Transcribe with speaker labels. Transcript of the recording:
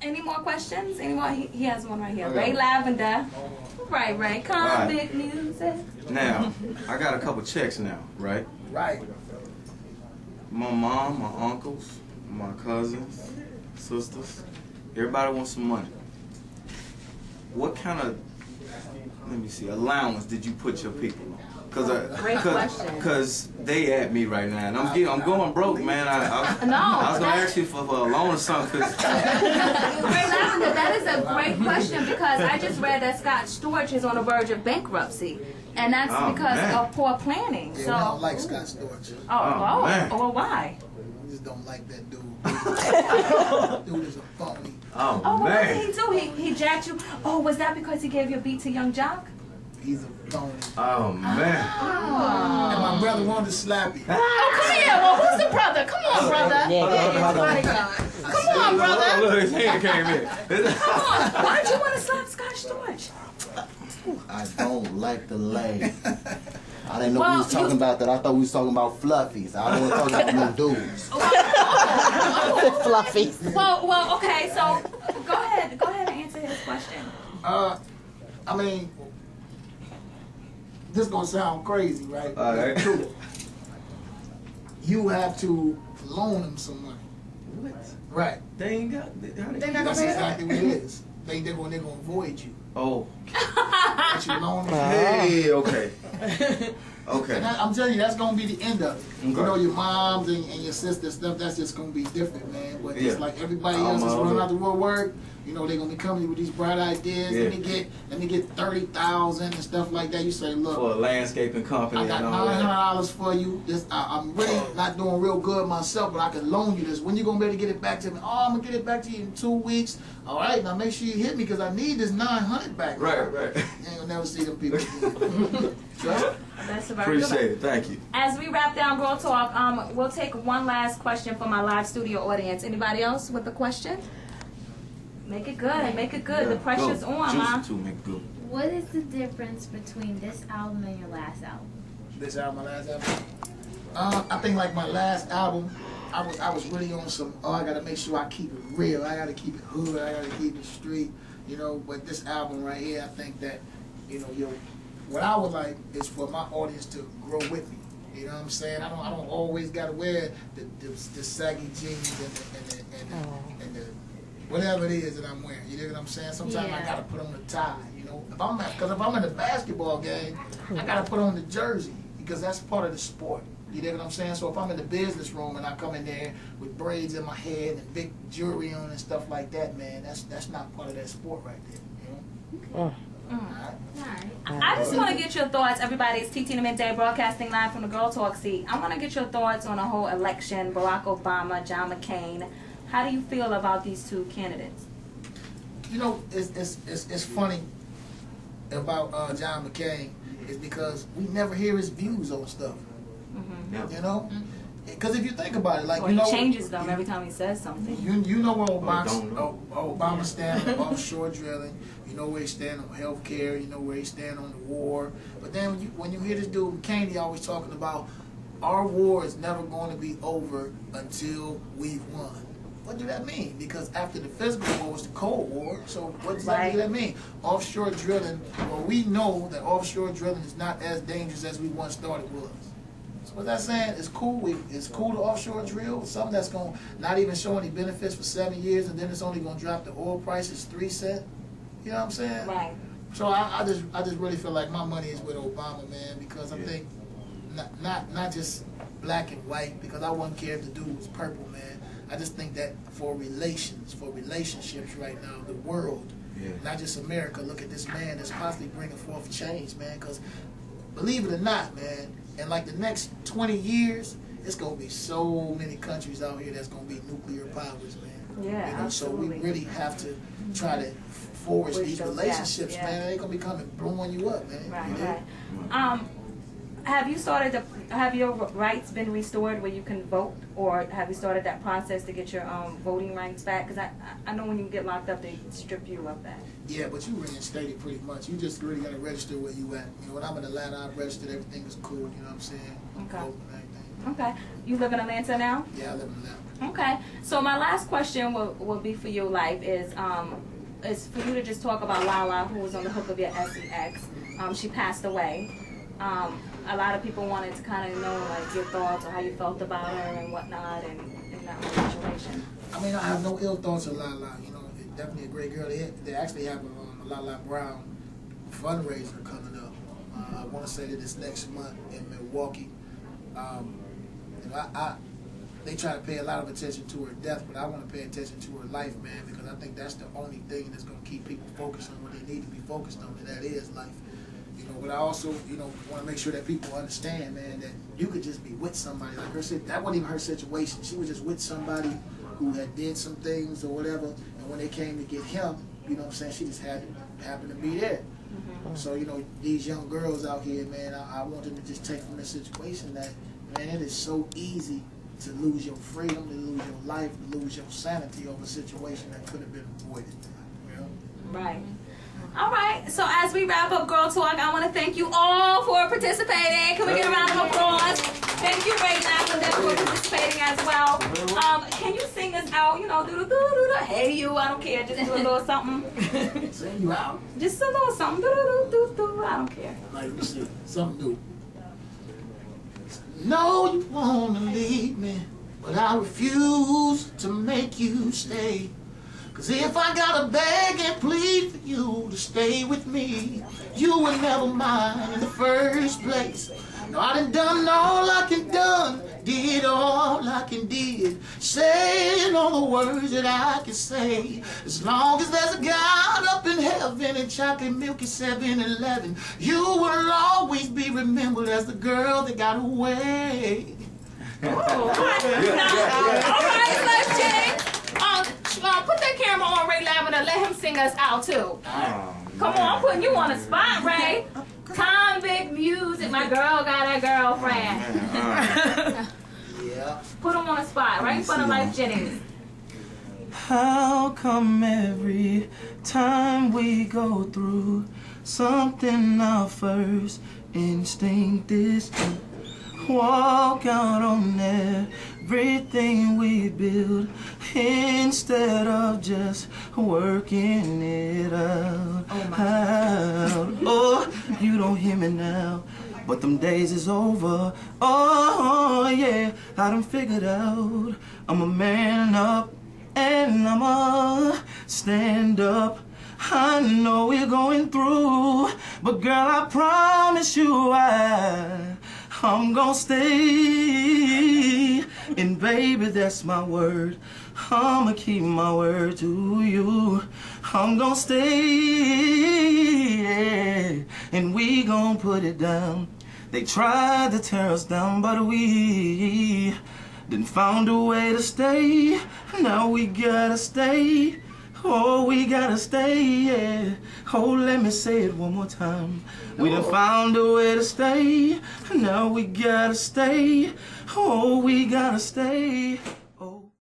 Speaker 1: Any more questions? Any more? He has one right here.
Speaker 2: Okay.
Speaker 1: Ray Lavender. Right, Ray. Convict music.
Speaker 2: Now, I got a couple checks now, right?
Speaker 3: Right.
Speaker 2: My mom, my uncles, my cousins, sisters, everybody wants some money. What kind of, let me see, allowance did you put your people on?
Speaker 1: Great question.
Speaker 2: Cause they at me right now, and I'm going broke, man. I was gonna ask you for a loan or something.
Speaker 1: Ray Lavender, that is a great question because I just read that Scott Storch is on the verge of bankruptcy, and that's because of poor planning.
Speaker 3: Yeah,
Speaker 1: so
Speaker 3: I don't like Scott Storch.
Speaker 1: Well, why?
Speaker 3: I just don't like that dude. Dude is a phony.
Speaker 2: Oh,
Speaker 1: what
Speaker 2: man.
Speaker 1: did he do? He jacked you. Oh, was that because he gave you a beat to Young Jock?
Speaker 3: He's a phony.
Speaker 2: Oh, man.
Speaker 3: And my brother wanted to slap him.
Speaker 1: Oh, come here. Well, who's the brother? Come on, brother. Come on, brother.
Speaker 2: Look, his hand came in.
Speaker 1: Come on. Why'd you want to slap Scott Storch?
Speaker 4: I don't like the leg. I didn't know we was talking about that. I thought we was talking about fluffies. I don't want to talk about no dudes.
Speaker 1: Fluffies. Well, okay. So go ahead and answer his question.
Speaker 3: I mean, this gonna sound crazy, right?
Speaker 2: All right.
Speaker 3: True. You have to loan them some money.
Speaker 2: What?
Speaker 3: Right.
Speaker 2: They ain't got.
Speaker 3: That's exactly what it is. They're gonna avoid you.
Speaker 2: Oh.
Speaker 3: But you loan them.
Speaker 2: Hey. Okay. Okay.
Speaker 3: And I'm telling you, that's gonna be the end of it.
Speaker 2: Okay.
Speaker 3: You know, your moms and your sisters stuff. That's just gonna be different, man. But
Speaker 2: Yeah.
Speaker 3: it's like everybody else is running out the work. You know, they're gonna be coming with these bright ideas.
Speaker 2: Yeah.
Speaker 3: Let me get 30,000 and stuff like that. You say, look,
Speaker 2: For a landscaping company
Speaker 3: I got
Speaker 2: and all that.
Speaker 3: $900 for you. I'm really not doing real good myself, but I can loan you this. When you gonna be able to get it back to me? Oh, I'm gonna get it back to you in 2 weeks. All right, now make sure you hit me because I need this 900 back.
Speaker 2: Right.
Speaker 3: You ain't gonna never see them people again.
Speaker 1: That's a very
Speaker 2: Appreciate it. Thank you.
Speaker 1: As we wrap down Girl Talk, we'll take one last question from my live studio audience. Anybody else with a question? Make it good. Make it good. The pressure's on,
Speaker 2: Juicy
Speaker 1: huh?
Speaker 2: too, make it good.
Speaker 5: What is the difference between this album and your last album?
Speaker 3: This album, my last album. I think like my last album, I was really on some. Oh, I gotta make sure I keep it real. I gotta keep it hood. I gotta keep it street. You know. But this album right here, I think that, you know, what I would like is for my audience to grow with me. You know what I'm saying? I don't always gotta wear the saggy jeans and the whatever it is that I'm wearing. You know what I'm saying? Sometimes I gotta put on the tie. You know, if I'm in a basketball game, I gotta put on the jersey because that's part of the sport. You know what I'm saying? So if I'm in the business room and I come in there with braids in my head and big jewelry on and stuff like that, man, that's not part of that sport right there. You know?
Speaker 1: I just want to get your thoughts, everybody. It's TT in the Midday, broadcasting live from the Girl Talk seat. I want to get your thoughts on the whole election, Barack Obama, John McCain. How do you feel about these two candidates?
Speaker 3: You know, it's funny about John McCain is because we never hear his views on stuff. You know, because if you think about it, like
Speaker 1: he changes them every time he says something.
Speaker 3: You know where Obama stand on offshore drilling. You know where he stand on health care. You know where he stand on the war. But then when you hear this dude McCain, he always talking about our war is never going to be over until we've won. What do that mean? Because after the physical war was the Cold War. So what does that mean? Offshore drilling. Well, we know that offshore drilling is not as dangerous as we once thought it was. So what that's saying is cool. It's cool to offshore drill. Something that's going to not even show any benefits for 7 years, and then it's only going to drop the oil prices 3 cents. You know what I'm saying?
Speaker 1: Right.
Speaker 3: So I just really feel like my money is with Obama, man, because I think not just black and white, because I wouldn't care if the dude was purple, man. I just think that for relationships right now, the world, not just America, look at this man that's possibly bringing forth change, man, because believe it or not, man, in like the next 20 years, it's going to be so many countries out here that's going to be nuclear powers, man.
Speaker 1: Yeah,
Speaker 3: you know,
Speaker 1: absolutely.
Speaker 3: So we really have to try to forge these relationships, man. They're going to be coming, blowing you up, man.
Speaker 1: Right,
Speaker 3: you know?
Speaker 1: right. Have your rights been restored where you can vote, or have you started that process to get your voting rights back? Because I know when you get locked up, they strip you of that.
Speaker 3: Yeah, but you reinstated pretty much. You just really got to register where you at. You know, when I'm in Atlanta, I've registered. Everything is cool. You know what I'm saying?
Speaker 1: Okay.
Speaker 3: Vote and everything.
Speaker 1: Okay. You live in Atlanta now?
Speaker 3: Yeah, I live in Atlanta.
Speaker 1: Okay. So my last question will be for you, Lyfe, is for you to just talk about Lala, who was on the hook of your SEX. She passed away. A lot of people wanted to kind of know like your thoughts or how you felt about her and whatnot, and in that whole situation.
Speaker 3: I mean, I have no ill thoughts of Lala. You know, definitely a great girl. They actually have a Lala Brown fundraiser coming up. I want to say that it's next month in Milwaukee. You know, they try to pay a lot of attention to her death, but I want to pay attention to her life, man, because I think that's the only thing that's going to keep people focused on what they need to be focused on, and that is life. You know, but I also, you know, want to make sure that people understand, man, that you could just be with somebody like her. That wasn't even her situation. She was just with somebody who had did some things or whatever, and when they came to get him, you know what I'm saying, she just happened to be there. So, you know, these young girls out here, man, I want them to just take from this situation that, man, it is so easy to lose your freedom, to lose your life, to lose your sanity over a situation that could have been avoided. You know?
Speaker 1: Right. All right. So as we wrap up Girl Talk, I want to thank you all for participating. Can we get a round of applause? Thank you, Ray Lavender, for participating as well. Can you sing us out? You know, do hey you. I don't care. Just do a little something.
Speaker 3: Sing you out.
Speaker 1: Just a little something. Do. I don't care.
Speaker 3: Like you said, something new. No, you wanna leave me, but I refuse to make you stay. Cause if I gotta beg and plead for you to stay with me, you were never mine in the first place. No, I done all I can done, did all I can did, saying all the words that I can say. As long as there's a God up in heaven and chocolate milky 7-Eleven, you will always be remembered as the girl that got away.
Speaker 1: All right, Lyfe Jennings. Put that camera on Ray Lavender. Let him sing us out too. Come on, I'm putting you on the spot, Ray. Convict music. My girl got a girlfriend.
Speaker 3: Yeah.
Speaker 1: Put him on the spot, right in front of Lyfe Jennings.
Speaker 2: How come every time we go through something, our first instinct is to walk out on everything we build instead of just working it out? Oh, you don't hear me now, but them days is over. Oh yeah, I done figured out I'm a man up and I'ma stand up. I know we're going through, but girl, I promise you I'm gonna stay, and baby, that's my word. I'ma keep my word to you. I'm gonna stay, and we gon' put it down. They tried to tear us down, but we done found a way to stay. Now we gotta stay. Oh, we gotta stay, yeah. Oh, let me say it one more time. We done found a way to stay. Now we gotta stay. Oh, we gotta stay.